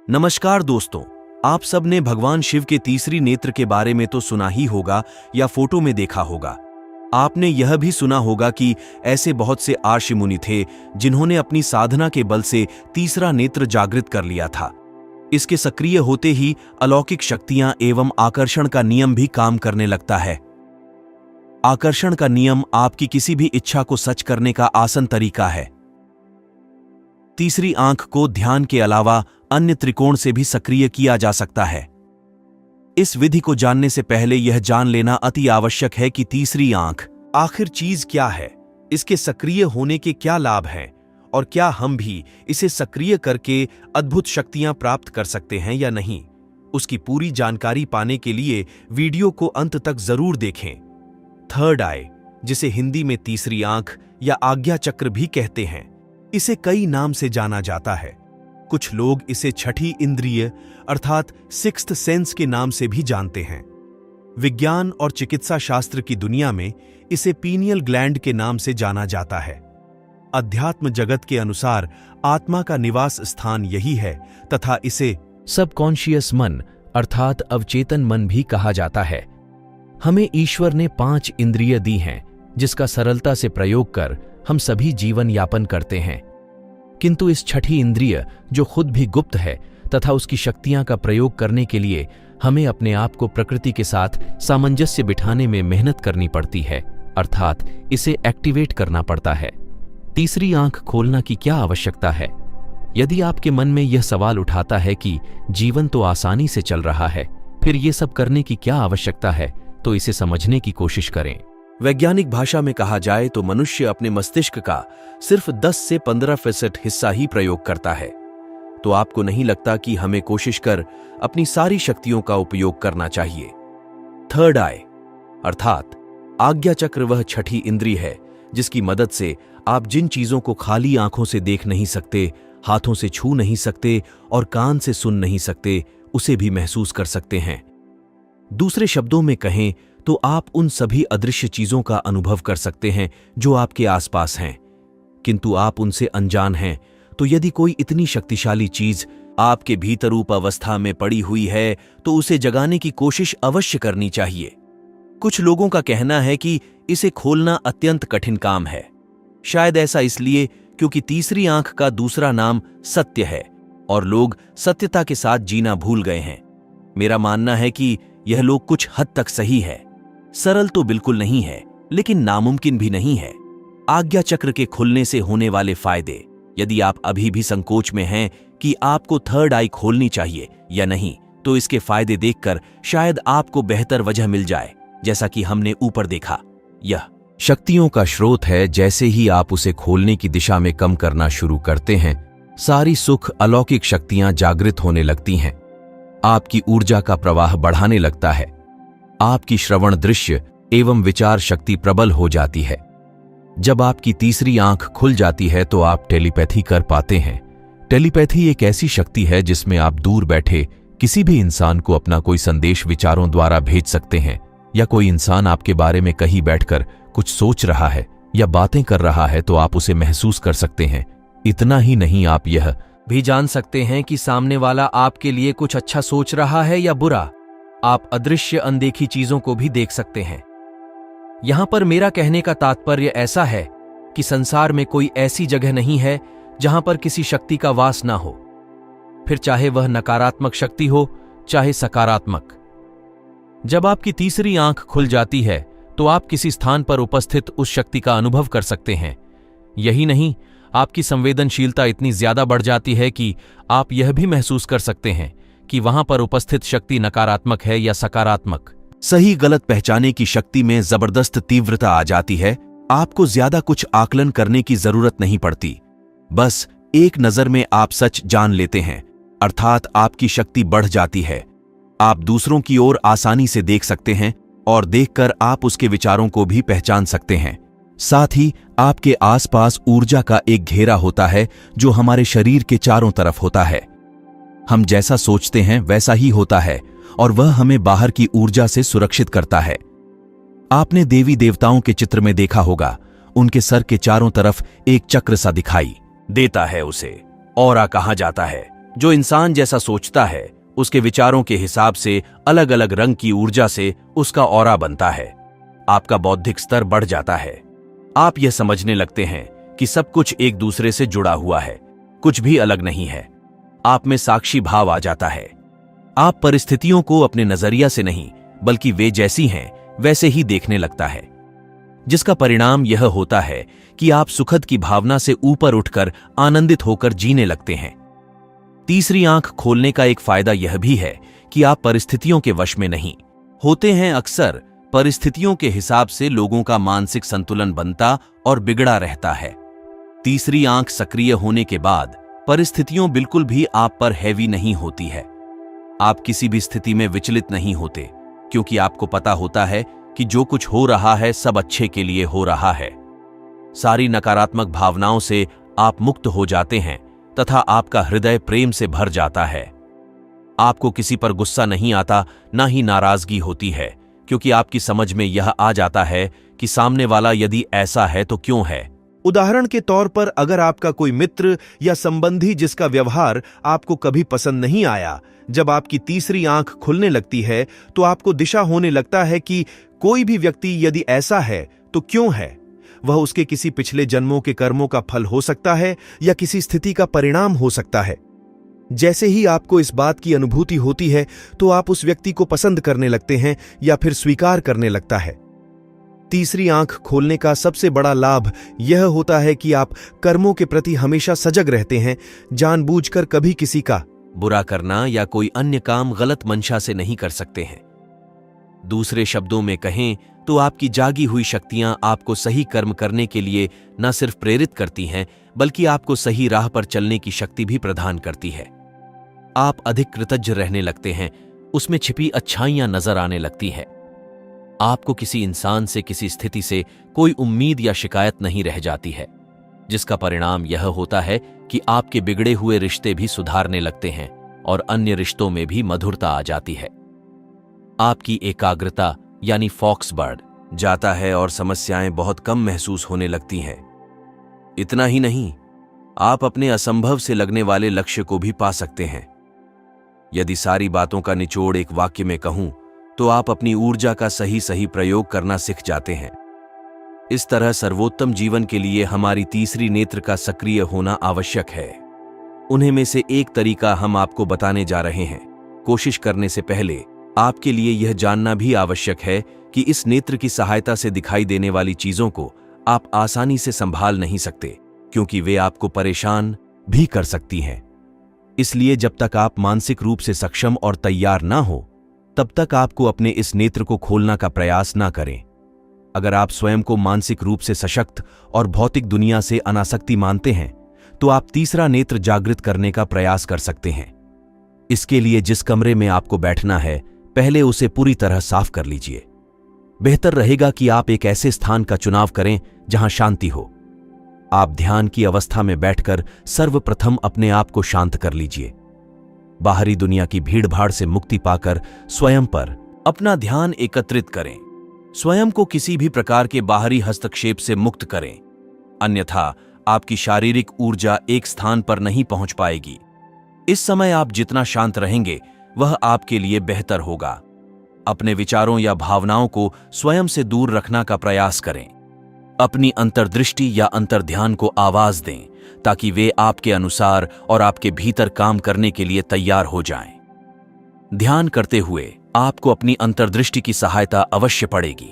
नमस्कार दोस्तों, आप सब ने भगवान शिव के तीसरी नेत्र के बारे में तो सुना ही होगा या फोटो में देखा होगा। आपने यह भी सुना होगा कि ऐसे बहुत से आर्षि मुनि थे जिन्होंने अपनी साधना के बल से तीसरा नेत्र जागृत कर लिया था। इसके सक्रिय होते ही अलौकिक शक्तियां एवं आकर्षण का नियम भी काम करने लगता है। आकर्षण का नियम आपकी किसी भी इच्छा को सच करने का आसान तरीका है। तीसरी आंख को ध्यान के अलावा अन्य त्रिकोण से भी सक्रिय किया जा सकता है। इस विधि को जानने से पहले यह जान लेना अति आवश्यक है कि तीसरी आंख आखिर चीज क्या है, इसके सक्रिय होने के क्या लाभ हैं और क्या हम भी इसे सक्रिय करके अद्भुत शक्तियां प्राप्त कर सकते हैं या नहीं। उसकी पूरी जानकारी पाने के लिए वीडियो को अंत तक जरूर देखें। थर्ड आई, जिसे हिंदी में तीसरी आंख या आज्ञा चक्र भी कहते हैं, इसे कई नाम से जाना जाता है। कुछ लोग इसे छठी इंद्रिय अर्थात सिक्स्थ सेंस के नाम से भी जानते हैं। विज्ञान और चिकित्सा शास्त्र की दुनिया में इसे पीनियल ग्लैंड के नाम से जाना जाता है। अध्यात्म जगत के अनुसार आत्मा का निवास स्थान यही है तथा इसे सबकॉन्शियस मन अर्थात अवचेतन मन भी कहा जाता है। हमें ईश्वर ने 5 इंद्रिय दी हैं, जिसका सरलता से प्रयोग कर हम सभी जीवन यापन करते हैं। किंतु इस छठी इंद्रिय जो खुद भी गुप्त है तथा उसकी शक्तियां का प्रयोग करने के लिए हमें अपने आप को प्रकृति के साथ सामंजस्य बिठाने में मेहनत करनी पड़ती है, अर्थात इसे एक्टिवेट करना पड़ता है। तीसरी आंख खोलना की क्या आवश्यकता है? यदि आपके मन में यह सवाल उठाता है कि जीवन तो आसानी से चल रहा है, फिर यह सब करने की क्या आवश्यकता है, तो इसे समझने की कोशिश करें। वैज्ञानिक भाषा में कहा जाए तो मनुष्य अपने मस्तिष्क का सिर्फ 10 से 15% हिस्सा ही प्रयोग करता है। तो आपको नहीं लगता कि हमें कोशिश कर अपनी सारी शक्तियों का उपयोग करना चाहिए। थर्ड आई अर्थात आज्ञा चक्र वह छठी इंद्रिय है जिसकी मदद से आप जिन चीजों को खाली आंखों से देख नहीं सकते, हाथों से छू नहीं सकते और कान से सुन नहीं सकते, उसे भी महसूस कर सकते हैं। दूसरे शब्दों में कहें तो आप उन सभी अदृश्य चीजों का अनुभव कर सकते हैं जो आपके आसपास हैं, किंतु आप उनसे अनजान हैं। तो यदि कोई इतनी शक्तिशाली चीज आपके भीतरूप अवस्था में पड़ी हुई है तो उसे जगाने की कोशिश अवश्य करनी चाहिए। कुछ लोगों का कहना है कि इसे खोलना अत्यंत कठिन काम है। शायद ऐसा इसलिए क्योंकि तीसरी आंख का दूसरा नाम सत्य है और लोग सत्यता के साथ जीना भूल गए हैं। मेरा मानना है कि यह लोग कुछ हद तक सही है। सरल तो बिल्कुल नहीं है, लेकिन नामुमकिन भी नहीं है। आज्ञा चक्र के खुलने से होने वाले फायदे, यदि आप अभी भी संकोच में हैं कि आपको थर्ड आई खोलनी चाहिए या नहीं, तो इसके फायदे देखकर शायद आपको बेहतर वजह मिल जाए। जैसा कि हमने ऊपर देखा, यह शक्तियों का स्रोत है। जैसे ही आप उसे खोलने की दिशा में कम करना शुरू करते हैं, सारी सुख अलौकिक शक्तियां जागृत होने लगती हैं। आपकी ऊर्जा का प्रवाह बढ़ाने लगता है। आपकी श्रवण, दृश्य एवं विचार शक्ति प्रबल हो जाती है। जब आपकी तीसरी आंख खुल जाती है तो आप टेलीपैथी कर पाते हैं। टेलीपैथी एक ऐसी शक्ति है जिसमें आप दूर बैठे किसी भी इंसान को अपना कोई संदेश विचारों द्वारा भेज सकते हैं, या कोई इंसान आपके बारे में कहीं बैठकर कुछ सोच रहा है या बातें कर रहा है तो आप उसे महसूस कर सकते हैं। इतना ही नहीं, आप यह भी जान सकते हैं कि सामने वाला आपके लिए कुछ अच्छा सोच रहा है या बुरा। आप अदृश्य अनदेखी चीजों को भी देख सकते हैं। यहां पर मेरा कहने का तात्पर्य ऐसा है कि संसार में कोई ऐसी जगह नहीं है जहां पर किसी शक्ति का वास ना हो, फिर चाहे वह नकारात्मक शक्ति हो चाहे सकारात्मक। जब आपकी तीसरी आंख खुल जाती है तो आप किसी स्थान पर उपस्थित उस शक्ति का अनुभव कर सकते हैं। यही नहीं, आपकी संवेदनशीलता इतनी ज्यादा बढ़ जाती है कि आप यह भी महसूस कर सकते हैं कि वहां पर उपस्थित शक्ति नकारात्मक है या सकारात्मक। सही गलत पहचाने की शक्ति में जबरदस्त तीव्रता आ जाती है। आपको ज्यादा कुछ आकलन करने की जरूरत नहीं पड़ती, बस एक नजर में आप सच जान लेते हैं, अर्थात आपकी शक्ति बढ़ जाती है। आप दूसरों की ओर आसानी से देख सकते हैं और देखकर आप उसके विचारों को भी पहचान सकते हैं। साथ ही आपके आसपास ऊर्जा का एक घेरा होता है जो हमारे शरीर के चारों तरफ होता है। हम जैसा सोचते हैं वैसा ही होता है और वह हमें बाहर की ऊर्जा से सुरक्षित करता है। आपने देवी देवताओं के चित्र में देखा होगा, उनके सर के चारों तरफ एक चक्र सा दिखाई देता है, उसे ऑरा कहा जाता है। जो इंसान जैसा सोचता है उसके विचारों के हिसाब से अलग अलग रंग की ऊर्जा से उसका ऑरा बनता है। आपका बौद्धिक स्तर बढ़ जाता है। आप यह समझने लगते हैं कि सब कुछ एक दूसरे से जुड़ा हुआ है, कुछ भी अलग नहीं है। आप में साक्षी भाव आ जाता है। आप परिस्थितियों को अपने नजरिया से नहीं बल्कि वे जैसी हैं वैसे ही देखने लगता है, जिसका परिणाम यह होता है कि आप सुखद की भावना से ऊपर उठकर आनंदित होकर जीने लगते हैं। तीसरी आंख खोलने का एक फायदा यह भी है कि आप परिस्थितियों के वश में नहीं होते हैं। अक्सर परिस्थितियों के हिसाब से लोगों का मानसिक संतुलन बनता और बिगड़ा रहता है। तीसरी आंख सक्रिय होने के बाद परिस्थितियों बिल्कुल भी आप पर हैवी नहीं होती है। आप किसी भी स्थिति में विचलित नहीं होते, क्योंकि आपको पता होता है कि जो कुछ हो रहा है सब अच्छे के लिए हो रहा है। सारी नकारात्मक भावनाओं से आप मुक्त हो जाते हैं तथा आपका हृदय प्रेम से भर जाता है। आपको किसी पर गुस्सा नहीं आता, ना ही नाराजगी होती है, क्योंकि आपकी समझ में यह आ जाता है कि सामने वाला यदि ऐसा है तो क्यों है। उदाहरण के तौर पर अगर आपका कोई मित्र या संबंधी जिसका व्यवहार आपको कभी पसंद नहीं आया, जब आपकी तीसरी आंख खुलने लगती है तो आपको दिशा होने लगता है कि कोई भी व्यक्ति यदि ऐसा है तो क्यों है। वह उसके किसी पिछले जन्मों के कर्मों का फल हो सकता है या किसी स्थिति का परिणाम हो सकता है। जैसे ही आपको इस बात की अनुभूति होती है तो आप उस व्यक्ति को पसंद करने लगते हैं या फिर स्वीकार करने लगता है। तीसरी आंख खोलने का सबसे बड़ा लाभ यह होता है कि आप कर्मों के प्रति हमेशा सजग रहते हैं, जानबूझकर कभी किसी का बुरा करना या कोई अन्य काम गलत मंशा से नहीं कर सकते हैं। दूसरे शब्दों में कहें तो आपकी जागी हुई शक्तियां आपको सही कर्म करने के लिए न सिर्फ प्रेरित करती हैं, बल्कि आपको सही राह पर चलने की शक्ति भी प्रदान करती है। आप अधिक कृतज्ञ रहने लगते हैं, उसमें छिपी अच्छाइयां नजर आने लगती हैं। आपको किसी इंसान से, किसी स्थिति से कोई उम्मीद या शिकायत नहीं रह जाती है, जिसका परिणाम यह होता है कि आपके बिगड़े हुए रिश्ते भी सुधारने लगते हैं और अन्य रिश्तों में भी मधुरता आ जाती है। आपकी एकाग्रता यानी फोकस बढ़ जाता है और समस्याएं बहुत कम महसूस होने लगती हैं। इतना ही नहीं, आप अपने असंभव से लगने वाले लक्ष्य को भी पा सकते हैं। यदि सारी बातों का निचोड़ एक वाक्य में कहूं तो आप अपनी ऊर्जा का सही प्रयोग करना सीख जाते हैं। इस तरह सर्वोत्तम जीवन के लिए हमारी तीसरी नेत्र का सक्रिय होना आवश्यक है। उन्हें में से एक तरीका हम आपको बताने जा रहे हैं। कोशिश करने से पहले आपके लिए यह जानना भी आवश्यक है कि इस नेत्र की सहायता से दिखाई देने वाली चीजों को आप आसानी से संभाल नहीं सकते, क्योंकि वे आपको परेशान भी कर सकती हैं। इसलिए जब तक आप मानसिक रूप से सक्षम और तैयार ना हो, तब तक आपको अपने इस नेत्र को खोलना का प्रयास ना करें। अगर आप स्वयं को मानसिक रूप से सशक्त और भौतिक दुनिया से अनासक्ति मानते हैं, तो आप तीसरा नेत्र जागृत करने का प्रयास कर सकते हैं। इसके लिए जिस कमरे में आपको बैठना है, पहले उसे पूरी तरह साफ कर लीजिए। बेहतर रहेगा कि आप एक ऐसे स्थान का चुनाव करें जहां शांति हो। आप ध्यान की अवस्था में बैठकर सर्वप्रथम अपने आप को शांत कर लीजिए। बाहरी दुनिया की भीड़भाड़ से मुक्ति पाकर स्वयं पर अपना ध्यान एकत्रित करें। स्वयं को किसी भी प्रकार के बाहरी हस्तक्षेप से मुक्त करें, अन्यथा आपकी शारीरिक ऊर्जा एक स्थान पर नहीं पहुंच पाएगी। इस समय आप जितना शांत रहेंगे वह आपके लिए बेहतर होगा। अपने विचारों या भावनाओं को स्वयं से दूर रखना का प्रयास करें। अपनी अंतर्दृष्टि या अंतर्ध्यान को आवाज दें ताकि वे आपके अनुसार और आपके भीतर काम करने के लिए तैयार हो जाएं। ध्यान करते हुए आपको अपनी अंतर्दृष्टि की सहायता अवश्य पड़ेगी।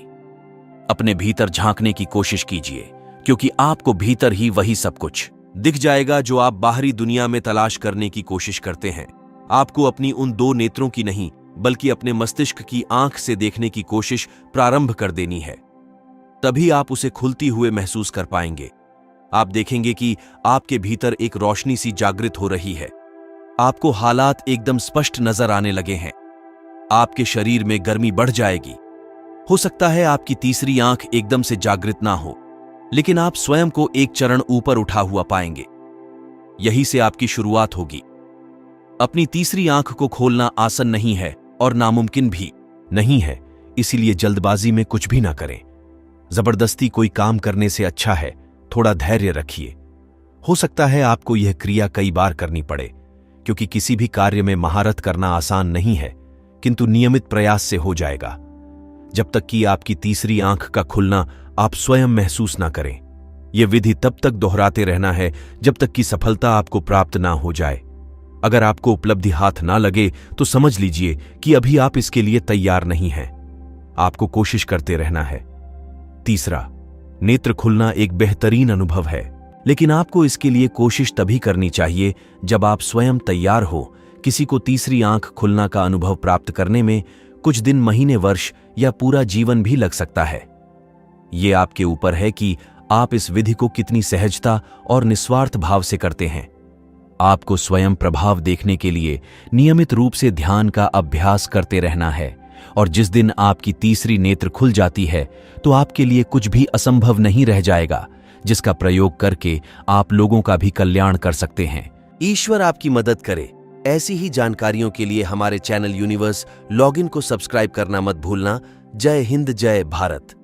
अपने भीतर झांकने की कोशिश कीजिए, क्योंकि आपको भीतर ही वही सब कुछ दिख जाएगा जो आप बाहरी दुनिया में तलाश करने की कोशिश करते हैं। आपको अपनी उन दो नेत्रों की नहीं, बल्कि अपने मस्तिष्क की आंख से देखने की कोशिश प्रारंभ कर देनी है। तभी आप उसे खुलती हुए महसूस कर पाएंगे। आप देखेंगे कि आपके भीतर एक रोशनी सी जागृत हो रही है। आपको हालात एकदम स्पष्ट नजर आने लगे हैं। आपके शरीर में गर्मी बढ़ जाएगी। हो सकता है आपकी तीसरी आंख एकदम से जागृत ना हो, लेकिन आप स्वयं को एक चरण ऊपर उठा हुआ पाएंगे। यही से आपकी शुरुआत होगी। अपनी तीसरी आंख को खोलना आसान नहीं है और नामुमकिन भी नहीं है, इसीलिए जल्दबाजी में कुछ भी ना करें। जबरदस्ती कोई काम करने से अच्छा है थोड़ा धैर्य रखिए। हो सकता है आपको यह क्रिया कई बार करनी पड़े, क्योंकि किसी भी कार्य में महारत करना आसान नहीं है, किंतु नियमित प्रयास से हो जाएगा। जब तक कि आपकी तीसरी आंख का खुलना आप स्वयं महसूस ना करें। यह विधि तब तक दोहराते रहना है जब तक कि सफलता आपको प्राप्त ना हो जाए। अगर आपको उपलब्धि हाथ ना लगे तो समझ लीजिए कि अभी आप इसके लिए तैयार नहीं हैं। आपको कोशिश करते रहना है। तीसरा, नेत्र खुलना एक बेहतरीन अनुभव है, लेकिन आपको इसके लिए कोशिश तभी करनी चाहिए जब आप स्वयं तैयार हो। किसी को तीसरी आंख खुलना का अनुभव प्राप्त करने में कुछ दिन, महीने, वर्ष या पूरा जीवन भी लग सकता है। ये आपके ऊपर है कि आप इस विधि को कितनी सहजता और निस्वार्थ भाव से करते हैं। आपको स्वयं प्रभाव देखने के लिए नियमित रूप से ध्यान का अभ्यास करते रहना है, और जिस दिन आपकी तीसरी नेत्र खुल जाती है तो आपके लिए कुछ भी असंभव नहीं रह जाएगा, जिसका प्रयोग करके आप लोगों का भी कल्याण कर सकते हैं। ईश्वर आपकी मदद करे। ऐसी ही जानकारियों के लिए हमारे चैनल यूनिवर्स लॉगिन को सब्सक्राइब करना मत भूलना। जय हिंद, जय भारत।